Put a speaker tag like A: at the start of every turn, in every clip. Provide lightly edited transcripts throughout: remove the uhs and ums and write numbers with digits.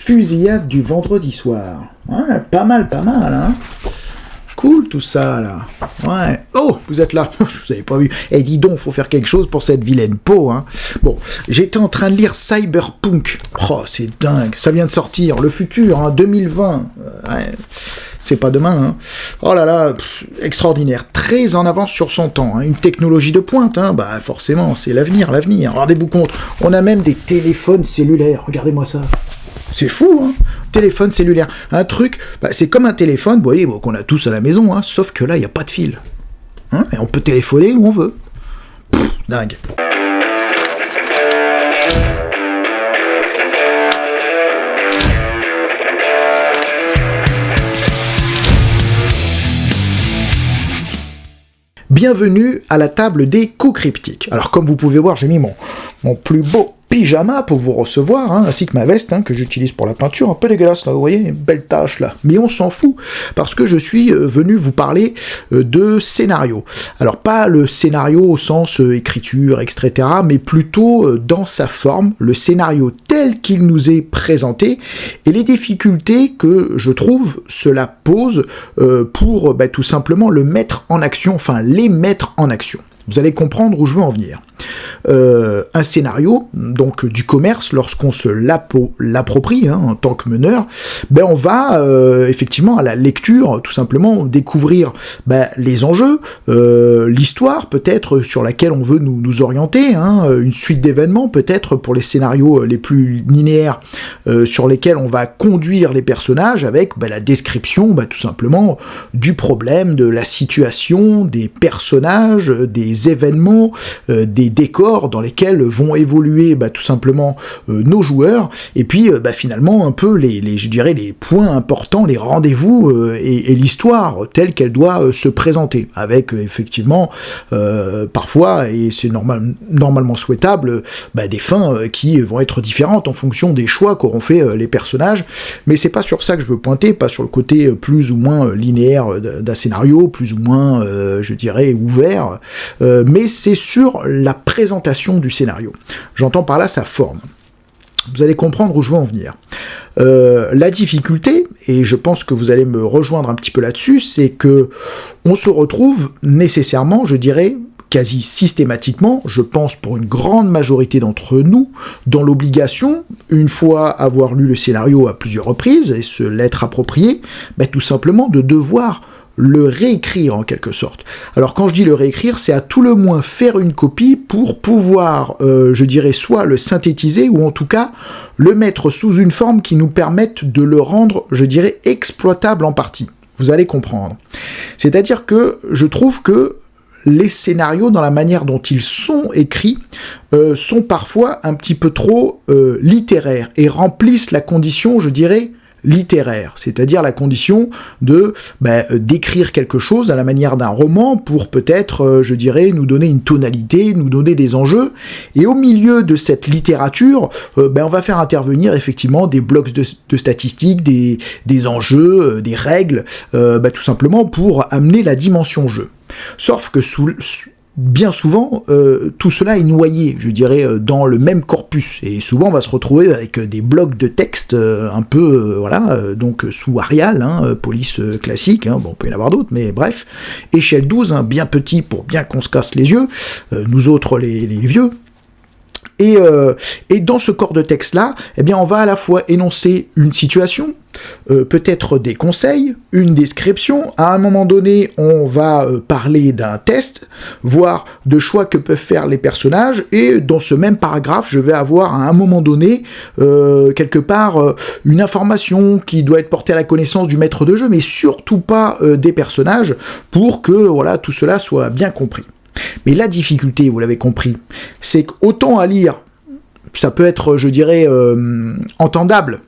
A: fusillade du vendredi soir. Ouais, pas mal, hein. Cool tout ça, là. Ouais. Oh, vous êtes là. Je vous avais pas vu. Eh, dis donc, faut faire quelque chose pour cette vilaine peau, hein. Bon, j'étais en train de lire Cyberpunk. Oh, c'est dingue. Ça vient de sortir. Le futur, hein, 2020. Ouais. C'est pas demain, hein. Oh là là, extraordinaire. Très en avance sur son temps, hein. Une technologie de pointe, hein. Bah, forcément, c'est l'avenir. Rendez-vous compte, on a même des téléphones cellulaires. Regardez-moi ça. C'est fou, hein. Téléphone cellulaire. Un truc, bah, c'est comme un téléphone, vous voyez, qu'on a tous à la maison, hein, sauf que là, il n'y a pas de fil. Hein, et on peut téléphoner où on veut. Dingue. Bienvenue à la table des coups cryptiques. Alors, comme vous pouvez voir, j'ai mis mon plus beau pyjama pour vous recevoir, hein, ainsi que ma veste, hein, que j'utilise pour la peinture, un peu dégueulasse là, vous voyez, une belle tache là. Mais on s'en fout, parce que je suis venu vous parler de scénario. Alors pas le scénario au sens écriture, etc., mais plutôt dans sa forme, le scénario tel qu'il nous est présenté, et les difficultés que je trouve cela pose pour tout simplement le mettre en action, enfin les mettre en action. Vous allez comprendre où je veux en venir. Un scénario, donc du commerce, lorsqu'on se l'approprie, hein, en tant que meneur, on va effectivement à la lecture, tout simplement découvrir les enjeux, l'histoire peut-être sur laquelle on veut nous orienter, hein, une suite d'événements peut-être pour les scénarios les plus linéaires sur lesquels on va conduire les personnages avec la description tout simplement du problème, de la situation, des personnages, des événements, des décors dans lesquels vont évoluer tout simplement nos joueurs, et puis finalement un peu je dirais les points importants, les rendez-vous et l'histoire telle qu'elle doit se présenter, avec effectivement parfois, et c'est normalement souhaitable, des fins qui vont être différentes en fonction des choix qu'auront fait les personnages, mais c'est pas sur ça que je veux pointer, pas sur le côté plus ou moins linéaire d'un scénario, plus ou moins je dirais ouvert, mais c'est sur la présentation du scénario. J'entends par là sa forme. Vous allez comprendre où je veux en venir. La difficulté, et je pense que vous allez me rejoindre un petit peu là-dessus, c'est que on se retrouve nécessairement, je dirais, quasi systématiquement, je pense pour une grande majorité d'entre nous, dans l'obligation, une fois avoir lu le scénario à plusieurs reprises, et se l'être approprié, tout simplement de devoir le réécrire en quelque sorte. Alors quand je dis le réécrire, c'est à tout le moins faire une copie pour pouvoir, je dirais, soit le synthétiser, ou en tout cas le mettre sous une forme qui nous permette de le rendre, je dirais, exploitable en partie. Vous allez comprendre. C'est-à-dire que je trouve que les scénarios, dans la manière dont ils sont écrits, sont parfois un petit peu trop littéraires, et remplissent la condition, je dirais, littéraire, c'est-à-dire la condition de d'écrire quelque chose à la manière d'un roman pour peut-être, je dirais, nous donner une tonalité, nous donner des enjeux, et au milieu de cette littérature, on va faire intervenir effectivement des blocs de statistiques, des enjeux, des règles, tout simplement pour amener la dimension jeu. Sauf que bien souvent, tout cela est noyé, je dirais, dans le même corpus, et souvent on va se retrouver avec des blocs de texte un peu, donc sous Arial, hein, police classique, hein, on peut y en avoir d'autres, mais bref, échelle 12, hein, bien petit pour bien qu'on se casse les yeux, nous autres les vieux. Et dans ce corps de texte-là, on va à la fois énoncer une situation, peut-être des conseils, une description, à un moment donné, on va parler d'un test, voire de choix que peuvent faire les personnages, et dans ce même paragraphe, je vais avoir à un moment donné, quelque part, une information qui doit être portée à la connaissance du maître de jeu, mais surtout pas des personnages, pour que tout cela soit bien compris. Mais la difficulté, vous l'avez compris, c'est qu'autant à lire, ça peut être, je dirais, entendable.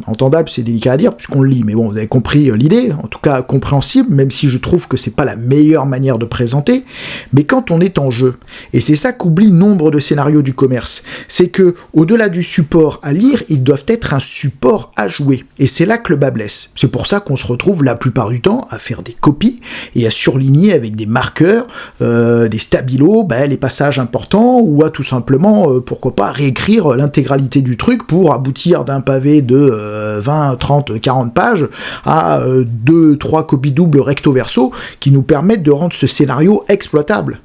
A: Entendable, c'est délicat à dire, puisqu'on le lit, mais bon, vous avez compris l'idée, en tout cas compréhensible, même si je trouve que c'est pas la meilleure manière de présenter, mais quand on est en jeu, et c'est ça qu'oublient nombre de scénarios du commerce, c'est que, au-delà du support à lire, ils doivent être un support à jouer, et c'est là que le bât blesse. C'est pour ça qu'on se retrouve la plupart du temps à faire des copies, et à surligner avec des marqueurs, des stabilos, les passages importants, ou à tout simplement, pourquoi pas, réécrire l'intégralité du truc pour aboutir d'un pavé de 20, 30, 40 pages à 2, 3 copies doubles recto verso qui nous permettent de rendre ce scénario exploitable.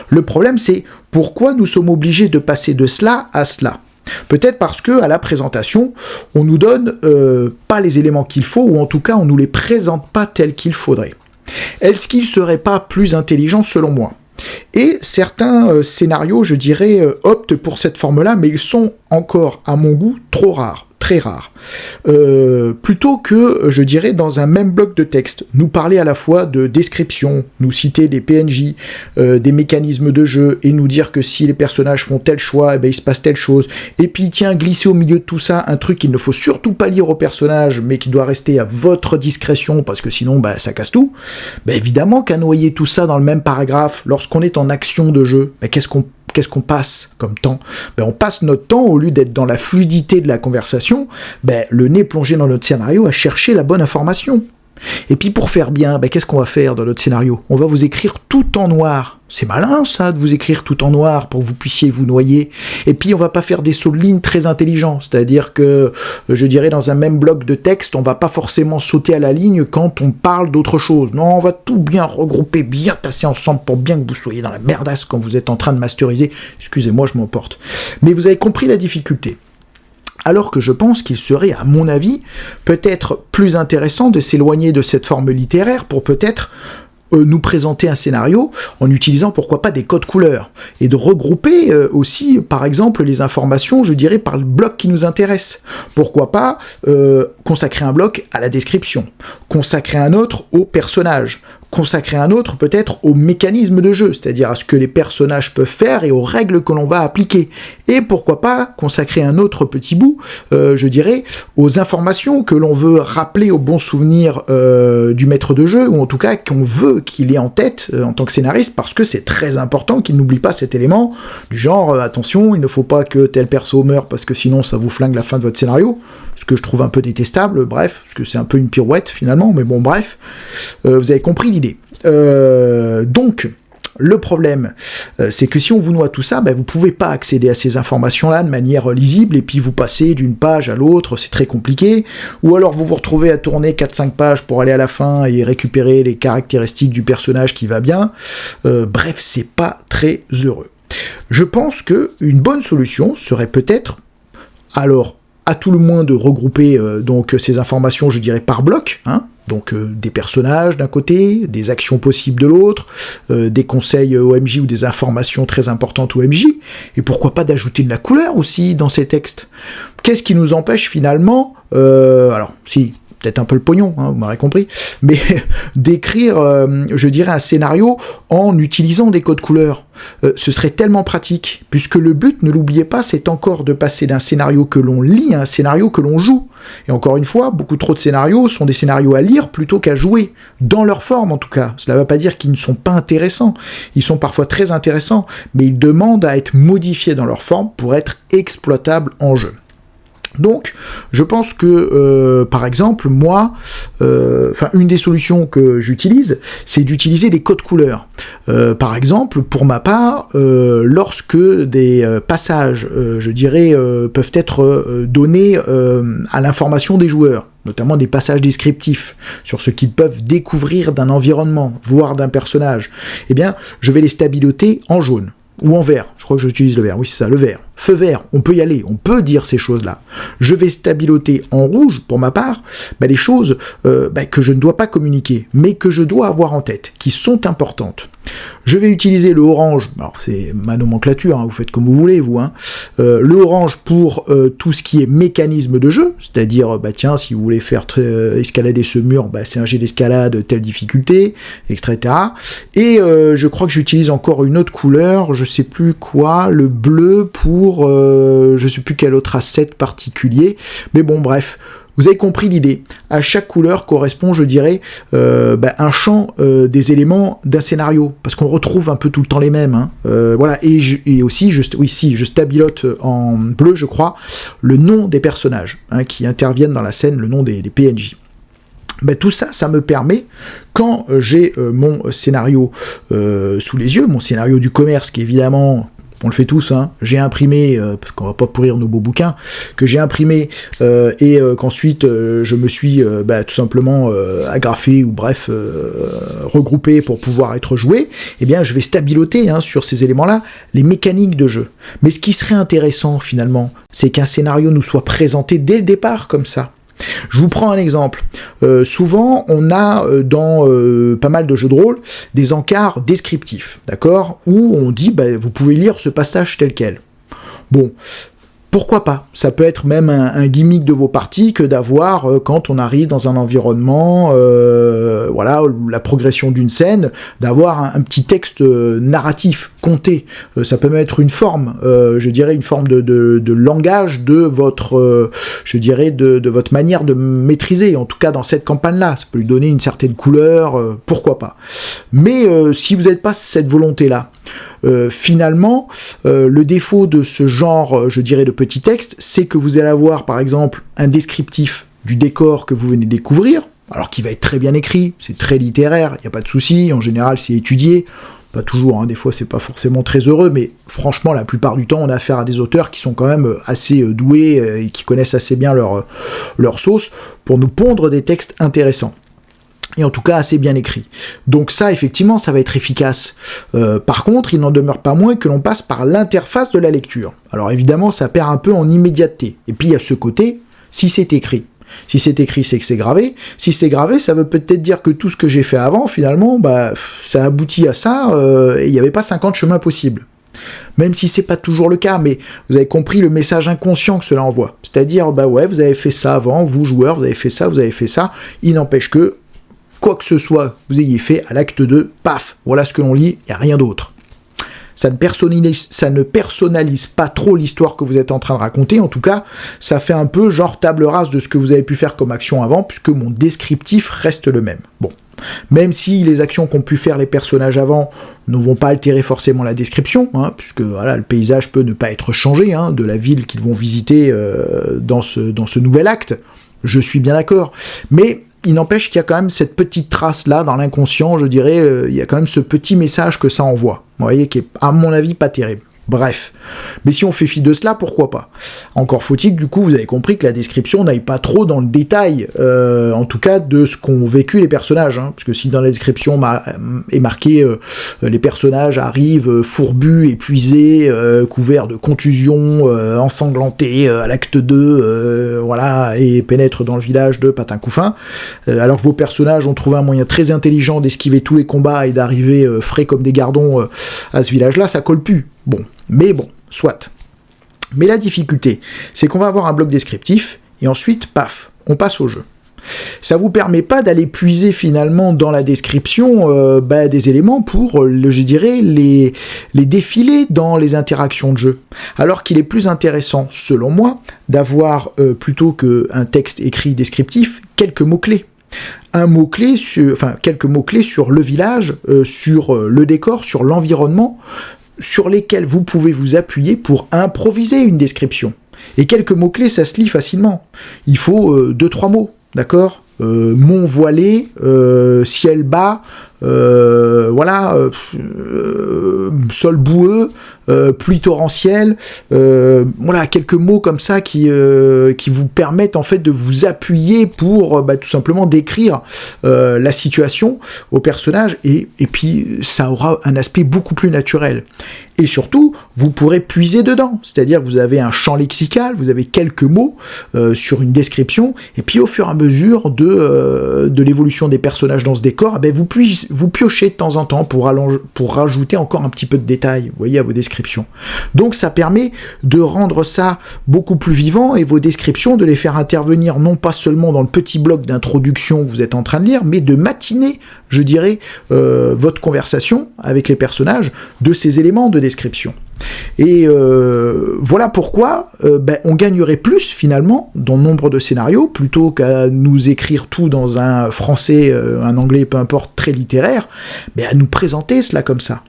A: Le problème, c'est pourquoi nous sommes obligés de passer de cela à cela. Peut-être parce que à la présentation, on nous donne pas les éléments qu'il faut, ou en tout cas, on nous les présente pas tels qu'il faudrait. Est-ce qu'il serait pas plus intelligent selon moi ? Et certains scénarios, je dirais, optent pour cette forme-là, mais ils sont encore, à mon goût, trop rares. Très rare. Plutôt que, je dirais, dans un même bloc de texte, nous parler à la fois de description, nous citer des PNJ, des mécanismes de jeu, et nous dire que si les personnages font tel choix, eh ben, il se passe telle chose, et puis tiens, glisser au milieu de tout ça un truc qu'il ne faut surtout pas lire aux personnages, mais qui doit rester à votre discrétion, parce que sinon, bah, ça casse tout. Ben, évidemment qu'à noyer tout ça dans le même paragraphe, lorsqu'on est en action de jeu, ben, qu'est-ce qu'on passe comme temps ? Ben, on passe notre temps, au lieu d'être dans la fluidité de la conversation, ben, le nez plongé dans notre scénario à chercher la bonne information. Et puis pour faire bien, ben, qu'est-ce qu'on va faire dans notre scénario ? On va vous écrire tout en noir. C'est malin ça, de vous écrire tout en noir pour que vous puissiez vous noyer. Et puis on va pas faire des sauts de ligne très intelligents, c'est-à-dire que, je dirais, dans un même bloc de texte, on va pas forcément sauter à la ligne quand on parle d'autre chose. Non, on va tout bien regrouper, bien tasser ensemble pour bien que vous soyez dans la merdasse quand vous êtes en train de masteriser. Excusez-moi, je m'emporte. Mais vous avez compris la difficulté. Alors que je pense qu'il serait, à mon avis, peut-être plus intéressant de s'éloigner de cette forme littéraire pour peut-être nous présenter un scénario en utilisant pourquoi pas des codes couleurs et de regrouper aussi par exemple les informations, je dirais, par le bloc qui nous intéresse. Pourquoi pas consacrer un bloc à la description, consacrer un autre au personnage, consacrer un autre peut-être au mécanisme de jeu, c'est-à-dire à ce que les personnages peuvent faire et aux règles que l'on va appliquer. Et pourquoi pas consacrer un autre petit bout, je dirais, aux informations que l'on veut rappeler au bon souvenir du maître de jeu, ou en tout cas qu'on veut qu'il ait en tête en tant que scénariste, parce que c'est très important qu'il n'oublie pas cet élément, du genre, attention, il ne faut pas que tel perso meure, parce que sinon ça vous flingue la fin de votre scénario, ce que je trouve un peu détestable, bref, parce que c'est un peu une pirouette finalement, mais bon, bref, vous avez compris l'idée. Donc, le problème, c'est que si on vous noie tout ça, ben, vous pouvez pas accéder à ces informations-là de manière lisible, et puis vous passez d'une page à l'autre, c'est très compliqué, ou alors vous vous retrouvez à tourner 4-5 pages pour aller à la fin et récupérer les caractéristiques du personnage qui va bien. Bref, c'est pas très heureux. Je pense que une bonne solution serait peut-être, alors, à tout le moins de regrouper donc ces informations, je dirais, par bloc, hein, donc des personnages d'un côté, des actions possibles de l'autre, des conseils OMJ ou des informations très importantes OMJ, et pourquoi pas d'ajouter de la couleur aussi dans ces textes. Qu'est-ce qui nous empêche finalement, alors si, peut-être un peu le pognon, hein, vous m'aurez compris, mais d'écrire, je dirais, un scénario en utilisant des codes couleurs. Ce serait tellement pratique, puisque le but, ne l'oubliez pas, c'est encore de passer d'un scénario que l'on lit à un scénario que l'on joue. Et encore une fois, beaucoup trop de scénarios sont des scénarios à lire plutôt qu'à jouer, dans leur forme en tout cas. Cela ne veut pas dire qu'ils ne sont pas intéressants, ils sont parfois très intéressants, mais ils demandent à être modifiés dans leur forme pour être exploitables en jeu. Donc, je pense que, par exemple, moi, une des solutions que j'utilise, c'est d'utiliser des codes couleurs. Par exemple, pour ma part, lorsque des passages, je dirais, peuvent être donnés à l'information des joueurs, notamment des passages descriptifs sur ce qu'ils peuvent découvrir d'un environnement, voire d'un personnage, eh bien, je vais les stabiloter en jaune. Ou en vert, je crois que j'utilise le vert, oui c'est ça, le vert. Feu vert, on peut y aller, on peut dire ces choses-là. Je vais stabiloter en rouge, pour ma part, les choses que je ne dois pas communiquer, mais que je dois avoir en tête, qui sont importantes. Je vais utiliser le orange, alors c'est ma nomenclature, hein, vous faites comme vous voulez, vous. Hein. Le orange pour tout ce qui est mécanisme de jeu, c'est-à-dire, tiens, si vous voulez faire escalader ce mur, c'est un jet d'escalade, telle difficulté, etc. Et je crois que j'utilise encore une autre couleur, je sais plus quoi, le bleu pour je sais plus quel autre asset particulier, mais bon, bref. Vous avez compris l'idée. À chaque couleur correspond, je dirais, un champ des éléments d'un scénario, parce qu'on retrouve un peu tout le temps les mêmes. Hein. Voilà. Et aussi, je stabilote en bleu, je crois, le nom des personnages qui interviennent dans la scène, le nom des PNJ. Tout ça, ça me permet, quand j'ai mon scénario sous les yeux, mon scénario du commerce, qui évidemment on le fait tous, hein, j'ai imprimé, parce qu'on va pas pourrir nos beaux bouquins, que j'ai imprimé et qu'ensuite je me suis tout simplement agrafé ou bref regroupé pour pouvoir être joué, eh bien je vais stabiloter sur ces éléments-là les mécaniques de jeu. Mais ce qui serait intéressant finalement, c'est qu'un scénario nous soit présenté dès le départ comme ça. Je vous prends un exemple. Souvent, on a dans pas mal de jeux de rôle des encarts descriptifs, d'accord, où on dit vous pouvez lire ce passage tel quel. Bon, pourquoi pas? Ça peut être même un gimmick de vos parties que d'avoir, quand on arrive dans un environnement, la progression d'une scène, d'avoir un petit texte narratif, compté. Ça peut même être une forme, je dirais une forme de langage de votre, de votre manière de maîtriser, en tout cas dans cette campagne-là. Ça peut lui donner une certaine couleur, pourquoi pas. Mais si vous n'avez pas cette volonté-là, finalement, le défaut de ce genre, de petit texte, c'est que vous allez avoir, par exemple, un descriptif du décor que vous venez de découvrir, alors qui va être très bien écrit, c'est très littéraire, il n'y a pas de souci, en général c'est étudié, pas toujours, des fois c'est pas forcément très heureux, mais franchement, la plupart du temps, on a affaire à des auteurs qui sont quand même assez doués et qui connaissent assez bien leur sauce pour nous pondre des textes intéressants. Et en tout cas assez bien écrit. Donc ça, effectivement, ça va être efficace. Par contre, il n'en demeure pas moins que l'on passe par l'interface de la lecture. Alors évidemment, ça perd un peu en immédiateté. Et puis il y a ce côté, si c'est écrit. Si c'est écrit, c'est que c'est gravé. Si c'est gravé, ça veut peut-être dire que tout ce que j'ai fait avant, finalement, ça aboutit à ça, et il n'y avait pas 50 chemins possibles. Même si c'est pas toujours le cas, mais vous avez compris le message inconscient que cela envoie. C'est-à-dire, vous avez fait ça avant, vous joueurs, vous avez fait ça, il n'empêche que quoi que ce soit vous ayez fait, à l'acte 2, paf, voilà ce que l'on lit, il n'y a rien d'autre. Ça ne personnalise pas trop l'histoire que vous êtes en train de raconter, en tout cas, ça fait un peu genre table rase de ce que vous avez pu faire comme action avant, puisque mon descriptif reste le même. Bon, même si les actions qu'ont pu faire les personnages avant ne vont pas altérer forcément la description, puisque le paysage peut ne pas être changé, de la ville qu'ils vont visiter dans ce nouvel acte, je suis bien d'accord, mais il n'empêche qu'il y a quand même cette petite trace-là, dans l'inconscient, il y a quand même ce petit message que ça envoie, vous voyez, qui est, à mon avis, pas terrible. Bref. Mais si on fait fi de cela, pourquoi pas? Encore faut-il, du coup, vous avez compris que la description n'aille pas trop dans le détail, en tout cas, de ce qu'ont vécu les personnages, parce que si dans la description est marqué les personnages arrivent fourbus, épuisés, couverts de contusions, ensanglantés à l'acte 2, et pénètrent dans le village de Patin-Couffin, alors que vos personnages ont trouvé un moyen très intelligent d'esquiver tous les combats et d'arriver frais comme des gardons à ce village-là, ça colle plus. Bon, soit. Mais la difficulté, c'est qu'on va avoir un bloc descriptif, et ensuite, paf, on passe au jeu. Ça vous permet pas d'aller puiser finalement dans la description des éléments pour, les défiler dans les interactions de jeu. Alors qu'il est plus intéressant, selon moi, d'avoir, plutôt qu'un texte écrit descriptif, quelques mots-clés. Quelques mots-clés sur le village, sur le décor, sur l'environnement, sur lesquels vous pouvez vous appuyer pour improviser une description. Et quelques mots-clés, ça se lit facilement. Il faut 2-3 mots, d'accord ? Mont voilé, ciel bas, sol boueux, pluie torrentielle, quelques mots comme ça qui vous permettent en fait de vous appuyer pour tout simplement décrire la situation au personnage et puis ça aura un aspect beaucoup plus naturel. Et surtout, vous pourrez puiser dedans, c'est-à-dire que vous avez un champ lexical, vous avez quelques mots sur une description, et puis au fur et à mesure de l'évolution des personnages dans ce décor, vous piochez de temps en temps pour rajouter encore un petit peu de détails, vous voyez, à vos descriptions. Donc ça permet de rendre ça beaucoup plus vivant, et vos descriptions, de les faire intervenir non pas seulement dans le petit bloc d'introduction que vous êtes en train de lire, mais de matiner, je dirais, votre conversation avec les personnages de ces éléments de description. Et voilà pourquoi on gagnerait plus finalement dans nombre de scénarios plutôt qu'à nous écrire tout dans un français, un anglais, peu importe, très littéraire, mais à nous présenter cela comme ça.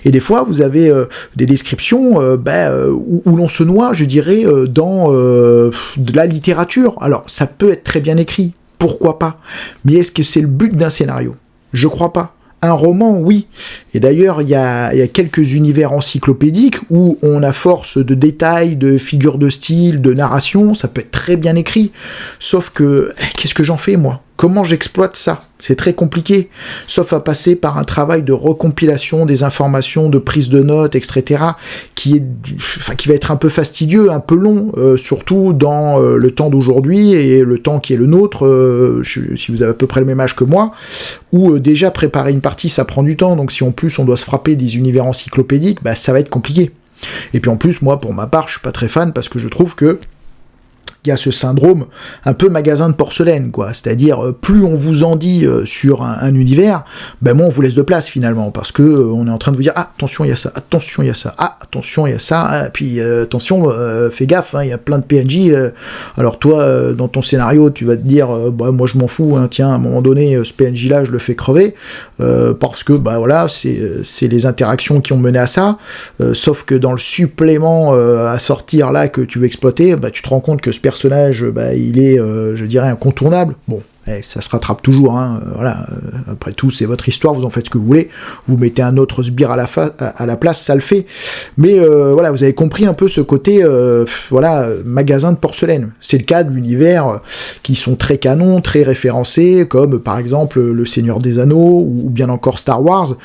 A: Et des fois vous avez des descriptions où l'on se noie, je dirais, dans de la littérature. Alors ça peut être très bien écrit, pourquoi pas, mais est-ce que c'est le but d'un scénario ? Je crois pas. Un roman, oui. Et d'ailleurs, il y a quelques univers encyclopédiques où on a force de détails, de figures de style, de narration, ça peut être très bien écrit. Sauf que, qu'est-ce que j'en fais, moi ? Comment j'exploite ça ? C'est très compliqué. Sauf à passer par un travail de recompilation des informations, de prise de notes, etc., qui va être un peu fastidieux, un peu long, surtout dans le temps d'aujourd'hui et le temps qui est le nôtre, si vous avez à peu près le même âge que moi, où déjà préparer une partie, ça prend du temps, donc si en plus on doit se frapper des univers encyclopédiques, ça va être compliqué. Et puis en plus, moi, pour ma part, je suis pas très fan, parce que je trouve que il y a ce syndrome un peu magasin de porcelaine, quoi. C'est-à-dire, plus on vous en dit sur un univers, moins on vous laisse de place, finalement, parce que on est en train de vous dire, ah, attention, il y a ça, attention, il y a ça, ah, attention, il y a ça, puis attention, fais gaffe, il y a plein de PNJ, alors toi, dans ton scénario, tu vas te dire, moi je m'en fous, tiens, à un moment donné, ce PNJ-là, je le fais crever, parce que, voilà, c'est les interactions qui ont mené à ça, sauf que dans le supplément à sortir, là, que tu veux exploiter, tu te rends compte que ce personnage, il est, je dirais, incontournable. Bon, ça se rattrape toujours, voilà. Après tout, c'est votre histoire, vous en faites ce que vous voulez. Vous mettez un autre sbire à la place, ça le fait. Mais voilà, vous avez compris un peu ce côté, magasin de porcelaine. C'est le cas de l'univers qui sont très canons, très référencés, comme par exemple Le Seigneur des Anneaux, ou bien encore Star Wars,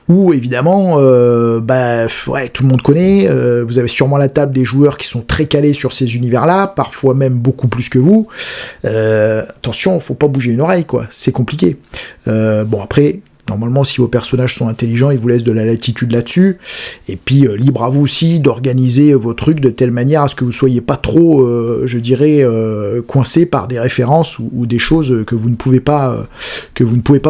A: où évidemment, tout le monde connaît. Vous avez sûrement la table des joueurs qui sont très calés sur ces univers-là, parfois même beaucoup plus que vous. Attention, faut pas bouger une oreille, quoi, c'est compliqué. Après, normalement, si vos personnages sont intelligents, ils vous laissent de la latitude là-dessus, et puis libre à vous aussi d'organiser vos trucs de telle manière à ce que vous soyez pas trop, coincé par des références ou des choses que vous ne pouvez pas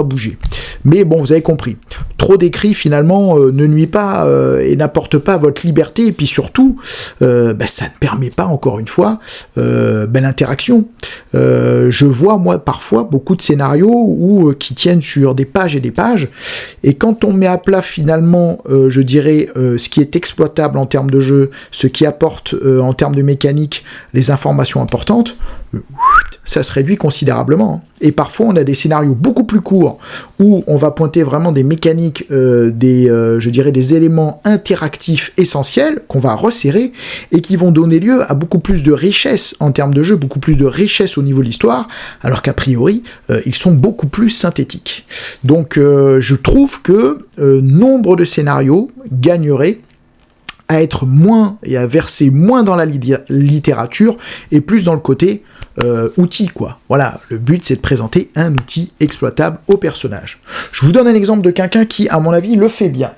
A: bouger. Mais bon, vous avez compris. Trop d'écrit, finalement, ne nuit pas et n'apporte pas votre liberté, et puis surtout, ça ne permet pas, encore une fois, l'interaction. Je vois, moi, parfois, beaucoup de scénarios qui tiennent sur des pages et des pages, et quand on met à plat, finalement, ce qui est exploitable en termes de jeu, ce qui apporte, en termes de mécanique, les informations importantes, ça se réduit considérablement. Et parfois, on a des scénarios beaucoup plus courts, où on va pointer vraiment des mécaniques, des éléments interactifs essentiels, qu'on va resserrer, et qui vont donner lieu à beaucoup plus de richesse en termes de jeu, beaucoup plus de richesse au niveau de l'histoire, alors qu'a priori, ils sont beaucoup plus synthétiques. Donc, je trouve que nombre de scénarios gagneraient à être moins, et à verser moins dans la littérature, et plus dans le côté outil, quoi. Voilà, le but, c'est de présenter un outil exploitable au personnage. Je vous donne un exemple de quelqu'un qui, à mon avis, le fait bien.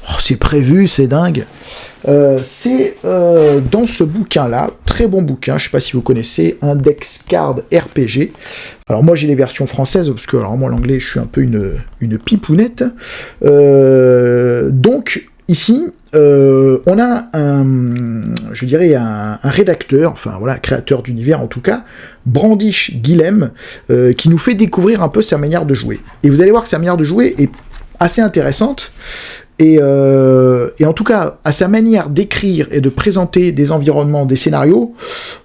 A: Oh, c'est prévu, c'est dingue. C'est dans ce bouquin-là, très bon bouquin, je sais pas si vous connaissez, Index Card RPG. Alors moi j'ai les versions françaises, parce que alors moi l'anglais je suis un peu une pipounette. Donc ici, on a un rédacteur, créateur d'univers en tout cas, Brandish Guilhem, qui nous fait découvrir un peu sa manière de jouer. Et vous allez voir que sa manière de jouer est assez intéressante. Et en tout cas, à sa manière d'écrire et de présenter des environnements, des scénarios,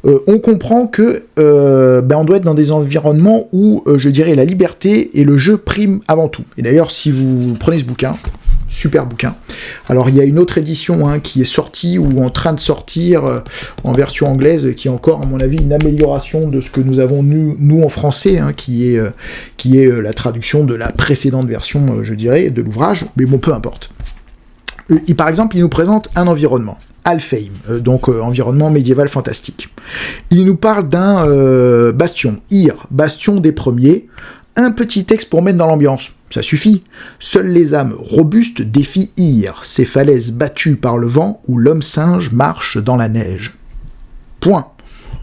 A: on comprend que on doit être dans des environnements où, la liberté et le jeu priment avant tout. Et d'ailleurs, si vous prenez ce bouquin, super bouquin. Alors, il y a une autre édition qui est sortie ou en train de sortir en version anglaise, qui est encore, à mon avis, une amélioration de ce que nous avons nous en français, qui est la traduction de la précédente version, de l'ouvrage. Mais bon, peu importe. Par exemple, il nous présente un environnement, Alfheim, environnement médiéval fantastique. Il nous parle d'un bastion, bastion des premiers, un petit texte pour mettre dans l'ambiance, ça suffit. Seules les âmes robustes défient ces falaises battues par le vent où l'homme-singe marche dans la neige. Point.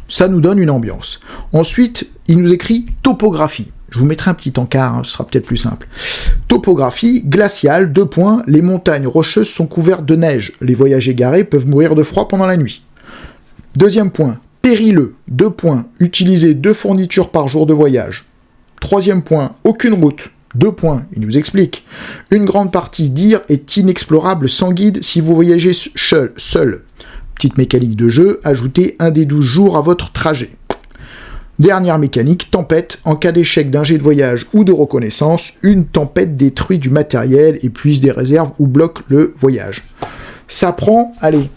A: Ça nous donne une ambiance. Ensuite, il nous écrit topographie. Je vous mettrai un petit encart, ce sera peut-être plus simple. Topographie glaciale, : les montagnes rocheuses sont couvertes de neige. Les voyageurs égarés peuvent mourir de froid pendant la nuit. Deuxième point, périlleux, : utiliser 2 fournitures par jour de voyage. Troisième point, aucune route. : il nous explique. Une grande partie d'Ir est inexplorable sans guide si vous voyagez seul. Petite mécanique de jeu, ajoutez un des 12 jours à votre trajet. Dernière mécanique, tempête. En cas d'échec d'un jet de voyage ou de reconnaissance, une tempête détruit du matériel, épuise des réserves ou bloque le voyage. Ça prend, allez,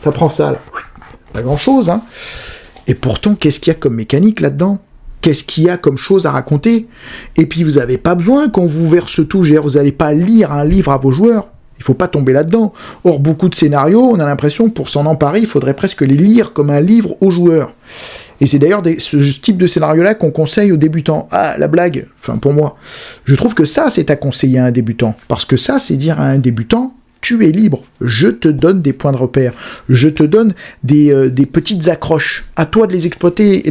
A: ça prend ça, là. Pas grand-chose, hein. Et pourtant, qu'est-ce qu'il y a comme mécanique là-dedans ? Qu'est-ce qu'il y a comme chose à raconter ? Et puis, vous n'avez pas besoin qu'on vous verse tout. Vous n'allez pas lire un livre à vos joueurs. Il ne faut pas tomber là-dedans. Or, beaucoup de scénarios, on a l'impression, pour s'en emparer, il faudrait presque les lire comme un livre aux joueurs. Et c'est d'ailleurs ce type de scénario-là qu'on conseille aux débutants. Ah, la blague, enfin pour moi. Je trouve que ça, c'est à conseiller à un débutant. Parce que ça, c'est dire à un débutant, tu es libre, je te donne des points de repère, je te donne des petites accroches, à toi de les exploiter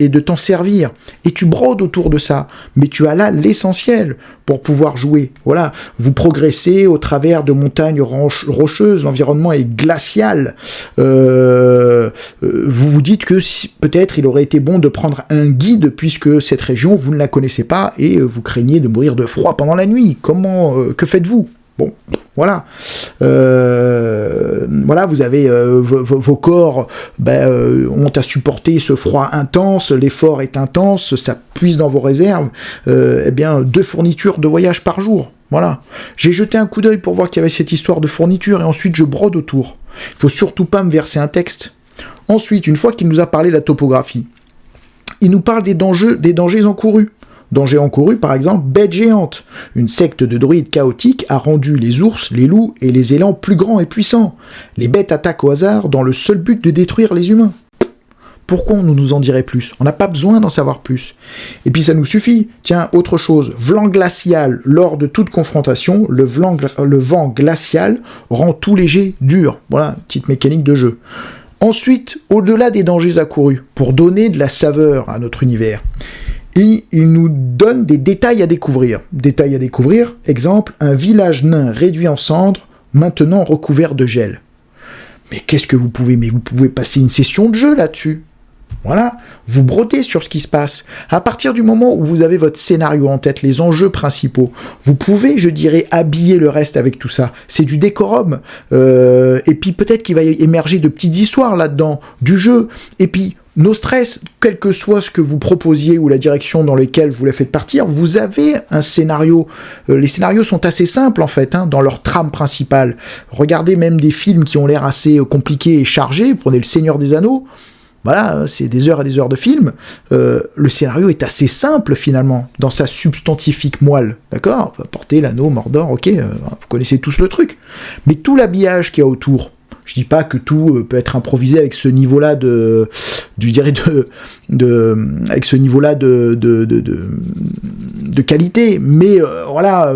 A: et de t'en servir, et tu brodes autour de ça, mais tu as là l'essentiel pour pouvoir jouer. Voilà, vous progressez au travers de montagnes rocheuses, l'environnement est glacial, vous vous dites que peut-être il aurait été bon de prendre un guide, puisque cette région, vous ne la connaissez pas, et vous craignez de mourir de froid pendant la nuit. Que faites-vous ? Bon, voilà. Voilà, vous avez vos corps ont à supporter ce froid intense, l'effort est intense, ça puise dans vos réserves. 2 fournitures de voyage par jour. Voilà. J'ai jeté un coup d'œil pour voir qu'il y avait cette histoire de fourniture et ensuite je brode autour. Il faut surtout pas me verser un texte. Ensuite, une fois qu'il nous a parlé de la topographie, il nous parle des dangers encourus. Danger encouru, par exemple, bête géante. Une secte de druides chaotiques a rendu les ours, les loups et les élans plus grands et puissants. Les bêtes attaquent au hasard dans le seul but de détruire les humains. Pourquoi on nous en dirait plus ? On n'a pas besoin d'en savoir plus. Et puis ça nous suffit. Tiens, autre chose. Vent glacial. Lors de toute confrontation, le vent glacial rend tout léger dur. Voilà, petite mécanique de jeu. Ensuite, au-delà des dangers accourus, pour donner de la saveur à notre univers, et il nous donne des détails à découvrir. Détails à découvrir, exemple, un village nain réduit en cendres, maintenant recouvert de gel. Mais qu'est-ce que vous pouvez ? Mais vous pouvez passer une session de jeu là-dessus. Voilà, vous brodez sur ce qui se passe. À partir du moment où vous avez votre scénario en tête, les enjeux principaux, vous pouvez, je dirais, habiller le reste avec tout ça. C'est du décorum. Et puis peut-être qu'il va émerger de petites histoires là-dedans, du jeu. Et puis, nos stress, quel que soit ce que vous proposiez ou la direction dans laquelle vous la faites partir, vous avez un scénario. Les scénarios sont assez simples en fait, dans leur trame principale. Regardez même des films qui ont l'air assez compliqués et chargés. Prenez Le Seigneur des Anneaux. Voilà, c'est des heures et des heures de film. Le scénario est assez simple finalement, dans sa substantifique moelle. D'accord ? Porter l'anneau, Mordor, ok, vous connaissez tous le truc. Mais tout l'habillage qu'il y a autour, je dis pas que tout peut être improvisé avec ce niveau-là avec ce niveau-là de qualité, mais voilà,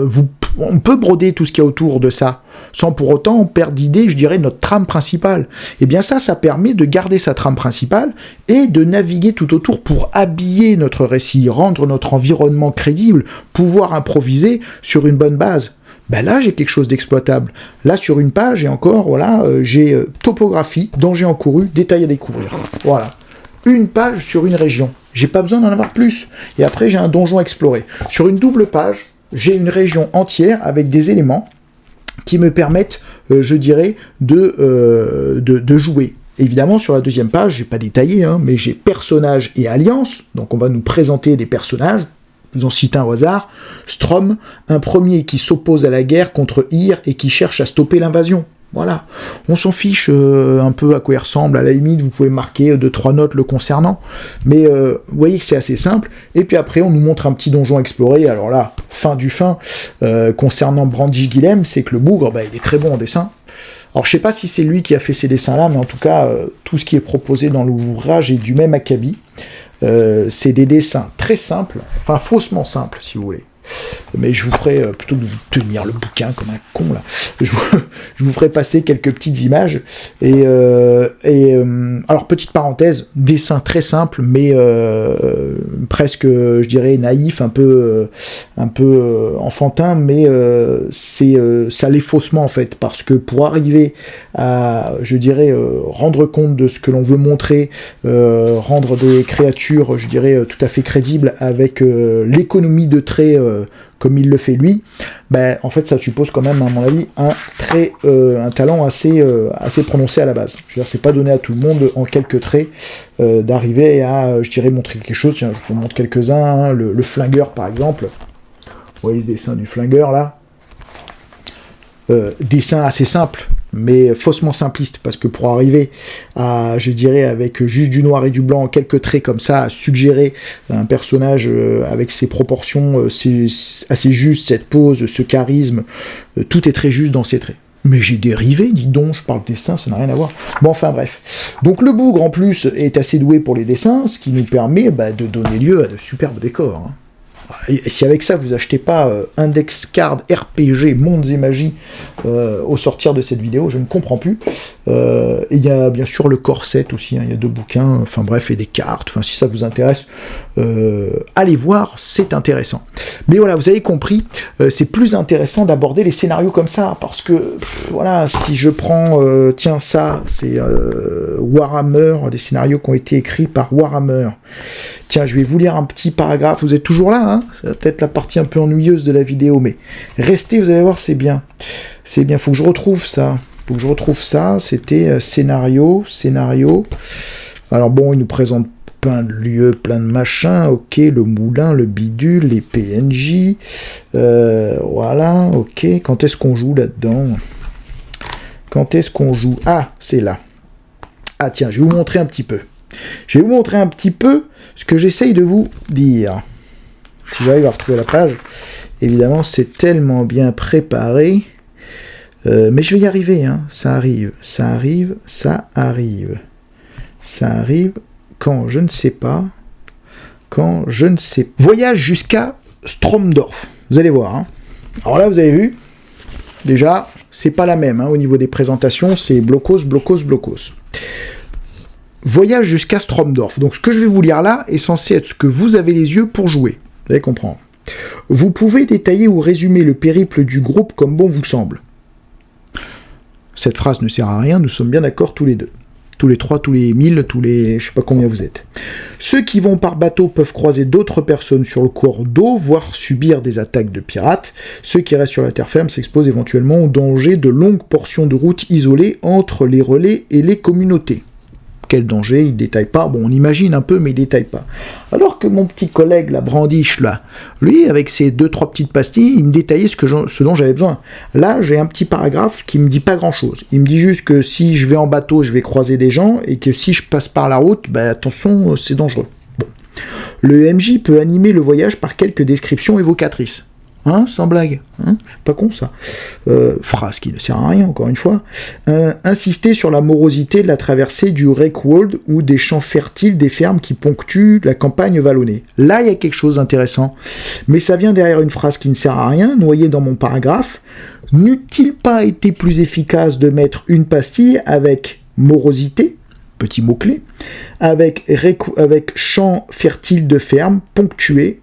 A: on peut broder tout ce qu'il y a autour de ça, sans pour autant perdre d'idée, je dirais, notre trame principale. Et bien ça permet de garder sa trame principale et de naviguer tout autour pour habiller notre récit, rendre notre environnement crédible, pouvoir improviser sur une bonne base. Là, j'ai quelque chose d'exploitable. Là, sur une page, et encore, voilà, j'ai topographie, danger encouru, détails à découvrir. Voilà. Une page sur une région. J'ai pas besoin d'en avoir plus. Et après, j'ai un donjon à explorer. Sur une double page, j'ai une région entière avec des éléments qui me permettent, je dirais, de jouer. Évidemment, sur la deuxième page, j'ai pas détaillé, mais j'ai personnages et alliances. Donc, on va nous présenter des personnages. Vous en citez un au hasard, Strom, un premier qui s'oppose à la guerre contre Ir et qui cherche à stopper l'invasion. Voilà, on s'en fiche un peu à quoi il ressemble, à la limite vous pouvez marquer 2-3 notes le concernant, mais vous voyez que c'est assez simple, et puis après on nous montre un petit donjon à explorer, alors là, fin du fin, concernant Brandish-Guilhem, c'est que le bougre, il est très bon en dessin. Alors je sais pas si c'est lui qui a fait ces dessins-là, mais en tout cas, tout ce qui est proposé dans l'ouvrage est du même acabit. C'est des dessins très simples, enfin faussement simples si vous voulez. Mais je vous ferai, plutôt que de vous tenir le bouquin comme un con là, je vous ferai passer quelques petites images. Alors petite parenthèse, dessin très simple, mais presque, je dirais, naïf, un peu enfantin, mais ça l'est faussement en fait, parce que pour arriver à, je dirais, rendre compte de ce que l'on veut montrer, rendre des créatures, je dirais, tout à fait crédibles avec l'économie de traits comme il le fait lui, ben, en fait, ça suppose quand même, à mon avis, un talent assez prononcé à la base. Je veux dire, c'est pas donné à tout le monde, en quelques traits, d'arriver à, je dirais, montrer quelque chose. Tiens, je vous montre quelques-uns, hein. Le flingueur, par exemple. Vous voyez ce dessin du flingueur, là. Dessin assez simple, mais faussement simpliste, parce que pour arriver à, je dirais, avec juste du noir et du blanc, quelques traits comme ça, à suggérer un personnage avec ses proportions assez justes, cette pose, ce charisme, tout est très juste dans ses traits. Mais j'ai dérivé, dis donc, je parle dessin, ça n'a rien à voir. Bon, enfin bref. Donc le bougre, en plus, est assez doué pour les dessins, ce qui nous permet de donner lieu à de superbes décors, hein. Et si avec ça vous achetez pas Index Card RPG Mondes et Magie au sortir de cette vidéo, je ne comprends plus. Et il y a bien sûr le corset aussi, hein, il y a 2 bouquins, enfin bref, et des cartes, enfin si ça vous intéresse, allez voir, c'est intéressant. Mais voilà, vous avez compris, c'est plus intéressant d'aborder les scénarios comme ça, parce que voilà, si je prends, tiens ça, c'est Warhammer, des scénarios qui ont été écrits par Warhammer. Tiens, je vais vous lire un petit paragraphe, vous êtes toujours là, hein, c'est peut-être la partie un peu ennuyeuse de la vidéo, mais restez, vous allez voir, c'est bien. C'est bien, faut que je retrouve ça. C'était scénario. Alors bon, il nous présente plein de lieux, plein de machins, ok, le moulin, le bidule, les PNJ, voilà, ok, quand est-ce qu'on joue là-dedans? Ah, c'est là. Ah tiens, je vais vous montrer un petit peu. Ce que j'essaye de vous dire. Si j'arrive à retrouver la page, évidemment, c'est tellement bien préparé. Mais je vais y arriver, hein. Ça arrive quand je ne sais pas. Voyage jusqu'à Stromdorf. Vous allez voir, hein. Alors là, vous avez vu, déjà, c'est pas la même, hein, au niveau des présentations, c'est blocos. Voyage jusqu'à Stromdorf. Donc ce que je vais vous lire là est censé être ce que vous avez les yeux pour jouer. Vous allez comprendre. Vous pouvez détailler ou résumer le périple du groupe comme bon vous semble. Cette phrase ne sert à rien, nous sommes bien d'accord tous les deux. Tous les 3, tous les 1000, tous les... je sais pas combien vous êtes. Ceux qui vont par bateau peuvent croiser d'autres personnes sur le cours d'eau, voire subir des attaques de pirates. Ceux qui restent sur la terre ferme s'exposent éventuellement au danger de longues portions de route isolées entre les relais et les communautés. Quel danger, il détaille pas. Bon, on imagine un peu, mais il détaille pas. Alors que mon petit collègue, la Brandiche, là, lui, avec ses 2-3 petites pastilles, il me détaillait ce dont j'avais besoin. Là, j'ai un petit paragraphe qui me dit pas grand-chose. Il me dit juste que si je vais en bateau, je vais croiser des gens, et que si je passe par la route, attention, c'est dangereux. Bon. Le MJ peut animer le voyage par quelques descriptions évocatrices. Hein, sans blague, hein, c'est pas con ça. Phrase qui ne sert à rien, encore une fois. Insister sur la morosité de la traversée du Reykwold ou des champs fertiles des fermes qui ponctuent la campagne vallonnée. Là, il y a quelque chose d'intéressant. Mais ça vient derrière une phrase qui ne sert à rien, noyée dans mon paragraphe. N'eût-il pas été plus efficace de mettre une pastille avec morosité, petit mot-clé, avec champs fertiles de fermes ponctués,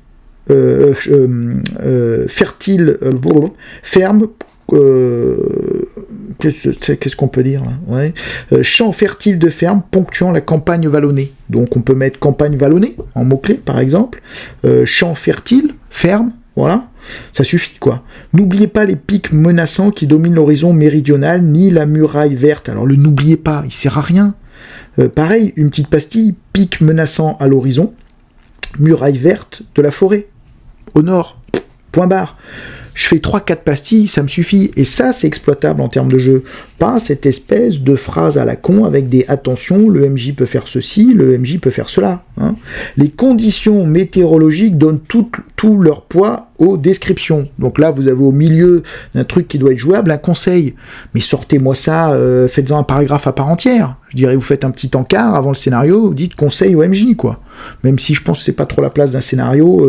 A: fertile, ferme, qu'est-ce qu'on peut dire là, ouais. Champ fertile de ferme ponctuant la campagne vallonnée. Donc on peut mettre campagne vallonnée en mot-clé par exemple, champ fertile, ferme, voilà, ça suffit quoi. N'oubliez pas les pics menaçants qui dominent l'horizon méridional, ni la muraille verte. Alors le n'oubliez pas, il sert à rien. Pareil, une petite pastille, pic menaçant à l'horizon, muraille verte de la forêt. Au nord, point barre. Je fais 3-4 pastilles, ça me suffit. Et ça, c'est exploitable en termes de jeu. Pas cette espèce de phrase à la con avec des « attention, le MJ peut faire ceci, le MJ peut faire cela hein ». Les conditions météorologiques donnent tout leur poids aux descriptions. Donc là, vous avez au milieu d'un truc qui doit être jouable un conseil. Mais sortez-moi ça, faites-en un paragraphe à part entière. Je dirais, vous faites un petit encart avant le scénario, vous dites conseil au MJ, quoi. Même si je pense que c'est pas trop la place d'un scénario,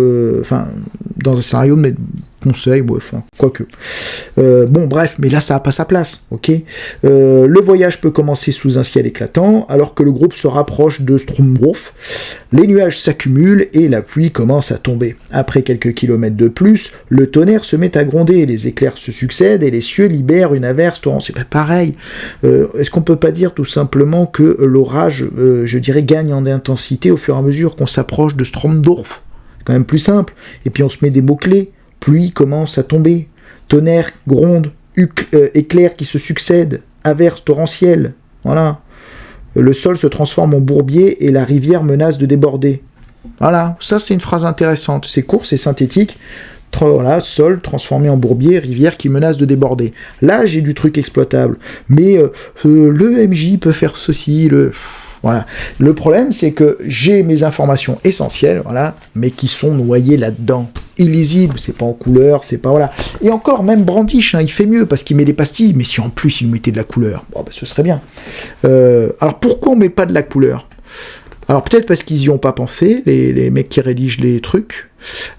A: dans un scénario de conseil, bref, quoique. Bon, bref, mais là, ça n'a pas sa place, ok. Le voyage peut commencer sous un ciel éclatant, alors que le groupe se rapproche de Stromdorf. Les nuages s'accumulent et la pluie commence à tomber. Après quelques kilomètres de plus, le tonnerre se met à gronder, les éclairs se succèdent et les cieux libèrent une averse torrentielle. C'est pareil. Est-ce qu'on peut pas dire tout simplement que l'orage, je dirais, gagne en intensité au fur et à mesure qu'on s'approche de Stromdorf? C'est quand même plus simple. Et puis on se met des mots-clés. pluie commence à tomber, tonnerre gronde, éclairs qui se succèdent, averses torrentielles, voilà. Le sol se transforme en bourbier et la rivière menace de déborder. Voilà, ça c'est une phrase intéressante, c'est court, c'est synthétique. Voilà, sol transformé en bourbier, rivière qui menace de déborder. Là, j'ai du truc exploitable. Mais le MJ peut faire ceci, voilà. Le problème, c'est que j'ai mes informations essentielles, voilà, mais qui sont noyées là-dedans. Illisible, c'est pas en couleur, c'est pas, voilà. Et encore, même Brandish, hein, il fait mieux, parce qu'il met des pastilles, mais si en plus il mettait de la couleur, bon, ce serait bien. Alors, pourquoi on met pas de la couleur ? Alors peut-être parce qu'ils y ont pas pensé, les mecs qui rédigent les trucs,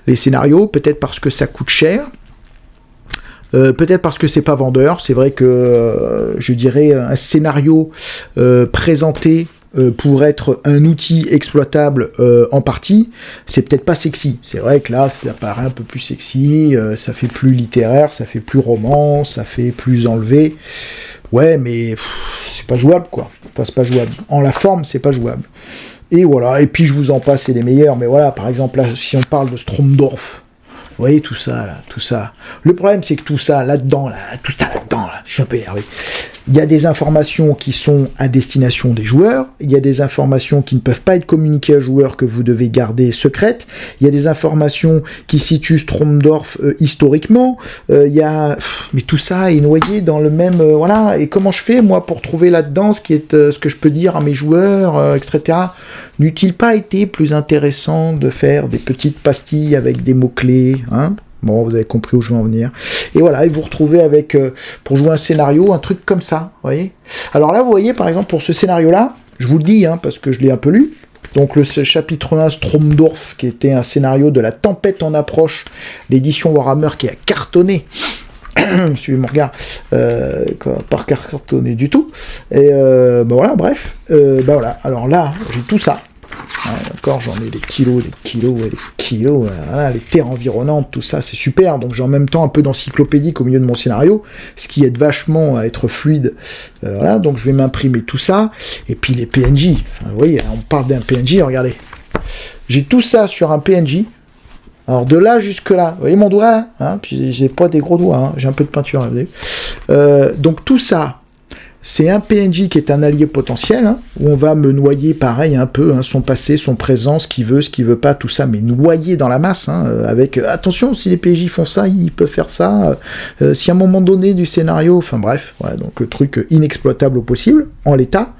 A: les scénarios, peut-être parce que ça coûte cher, peut-être parce que c'est pas vendeur. C'est vrai que je dirais un scénario présenté pour être un outil exploitable en partie, c'est peut-être pas sexy. C'est vrai que là, ça paraît un peu plus sexy, ça fait plus littéraire, ça fait plus roman, ça fait plus enlevé. Ouais, mais c'est pas jouable, quoi. Enfin, c'est pas jouable. En la forme, c'est pas jouable. Et voilà, et puis je vous en passe, c'est les meilleurs, mais voilà, par exemple, là, si on parle de Stromdorf, vous voyez, tout ça, là, tout ça. Le problème, c'est que tout ça, là-dedans, je suis un peu énervé. Il y a des informations qui sont à destination des joueurs, il y a des informations qui ne peuvent pas être communiquées aux joueurs que vous devez garder secrètes, il y a des informations qui situent Stromdorf historiquement, il y a... Mais tout ça est noyé dans le même... voilà, et comment je fais, moi, pour trouver là-dedans ce qui est ce que je peux dire à mes joueurs, etc. N'eût-il pas été plus intéressant de faire des petites pastilles avec des mots-clés, hein ? Bon, vous avez compris où je veux en venir. Et voilà, et vous retrouvez avec, pour jouer un scénario, un truc comme ça, vous voyez. Alors là, vous voyez, par exemple, pour ce scénario-là, je vous le dis, hein, parce que je l'ai un peu lu, donc le chapitre 1, Stromdorf, qui était un scénario de la tempête en approche, l'édition Warhammer qui a cartonné, suivez mon regard, par cartonné du tout, et ben voilà, bref, ben voilà, alors là, j'ai tout ça. Ah, d'accord, j'en ai des kilos, voilà, les terres environnantes, tout ça, c'est super, donc j'ai en même temps un peu d'encyclopédique au milieu de mon scénario, ce qui aide vachement à être fluide, voilà, donc je vais m'imprimer tout ça, et puis les PNJ, enfin, vous voyez, on parle d'un PNJ, regardez, j'ai tout ça sur un PNJ, alors de là jusque là, vous voyez mon doigt là, hein, puis j'ai pas des gros doigts, hein, j'ai un peu de peinture, là, vous voyez, donc tout ça, c'est un PNJ qui est un allié potentiel, hein, où on va me noyer pareil un peu, hein, son passé, son présent, ce qu'il veut pas, tout ça, mais noyer dans la masse, hein, avec attention, si les PNJ font ça, ils peuvent faire ça, si à un moment donné du scénario, enfin bref, voilà, donc le truc inexploitable au possible, en l'état.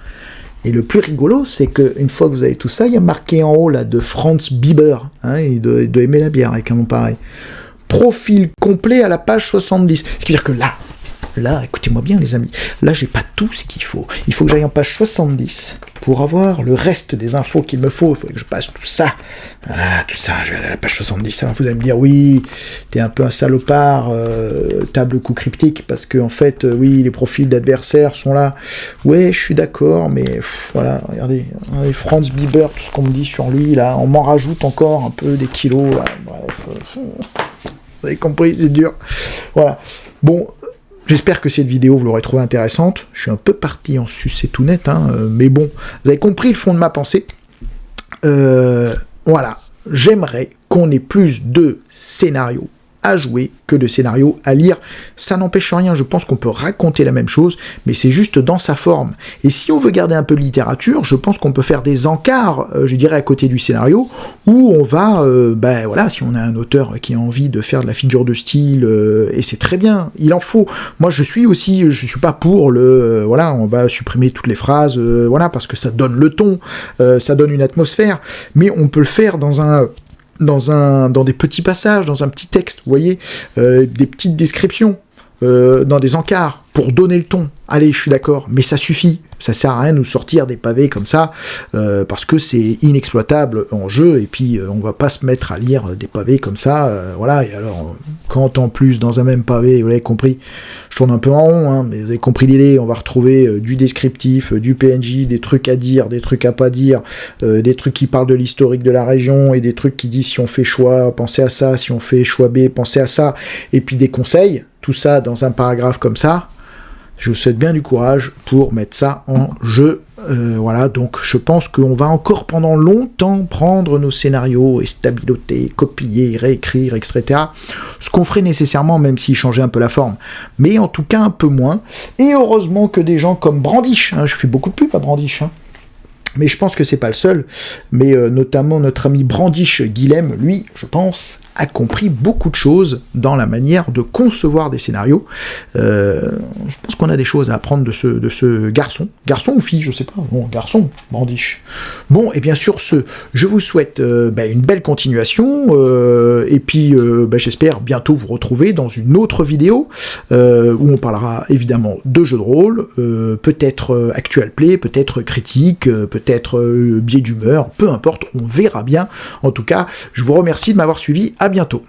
A: Et le plus rigolo, c'est qu'une fois que vous avez tout ça, il y a marqué en haut là de Franz Bieber, hein, il doit aimer la bière avec un nom pareil. Profil complet à la page 70. C'est-à-dire que là, écoutez-moi bien les amis, là j'ai pas tout ce qu'il faut. Il faut que j'aille en page 70 pour avoir le reste des infos qu'il me faut. Il faut que je passe tout ça. Voilà, tout ça, je vais aller à la page 70. Alors vous allez me dire, oui, t'es un peu un salopard, table coup cryptique, parce que en fait, oui, les profils d'adversaires sont là. Ouais, je suis d'accord, mais voilà, regardez, Franz Bieber, tout ce qu'on me dit sur lui, là, on m'en rajoute encore un peu des kilos. Là, bref, vous avez compris, c'est dur. Voilà. Bon, j'espère que cette vidéo, vous l'aurez trouvée intéressante. Je suis un peu parti en sucé tout net, hein, mais bon, vous avez compris le fond de ma pensée. Voilà, j'aimerais qu'on ait plus de scénarios à jouer que de scénarios à lire. Ça n'empêche rien, je pense qu'on peut raconter la même chose, mais c'est juste dans sa forme. Et si on veut garder un peu de littérature, je pense qu'on peut faire des encarts, je dirais, à côté du scénario, où on va, ben voilà, si on a un auteur qui a envie de faire de la figure de style, et c'est très bien, il en faut. Moi, je suis pas pour voilà, on va supprimer toutes les phrases, voilà, parce que ça donne le ton, ça donne une atmosphère, mais on peut le faire dans des petits passages, dans un petit texte, vous voyez, des petites descriptions, dans des encarts, pour donner le ton. Allez, je suis d'accord, mais ça suffit. Ça sert à rien de nous sortir des pavés comme ça, parce que c'est inexploitable en jeu, et puis on va pas se mettre à lire des pavés comme ça, voilà, et alors, quand en plus, dans un même pavé, vous l'avez compris, je tourne un peu en rond, hein, mais vous avez compris l'idée, on va retrouver du descriptif, du PNJ, des trucs à dire, des trucs à pas dire, des trucs qui parlent de l'historique de la région, et des trucs qui disent si on fait choix, pensez à ça, si on fait choix B, pensez à ça, et puis des conseils, tout ça dans un paragraphe comme ça. Je vous souhaite bien du courage pour mettre ça en jeu Voilà, donc je pense qu'on va encore pendant longtemps prendre nos scénarios et stabiloter, copier, réécrire, etc. Ce qu'on ferait nécessairement, même s'il changeait un peu la forme. Mais en tout cas un peu moins. Et heureusement que des gens comme Brandish, je fais beaucoup de pub à Brandish, mais je pense que c'est pas le seul, mais notamment notre ami Brandish Guilhem, lui, je pense, a compris beaucoup de choses dans la manière de concevoir des scénarios. Je pense qu'on a des choses à apprendre de ce garçon ou fille, je sais pas, bon, garçon, Brandish. Bon, et bien sur ce, je vous souhaite une belle continuation, et puis j'espère bientôt vous retrouver dans une autre vidéo, où on parlera évidemment de jeux de rôle, peut-être actual play, peut-être critique, peut-être biais d'humeur, peu importe, on verra bien. En tout cas, je vous remercie de m'avoir suivi, à bientôt.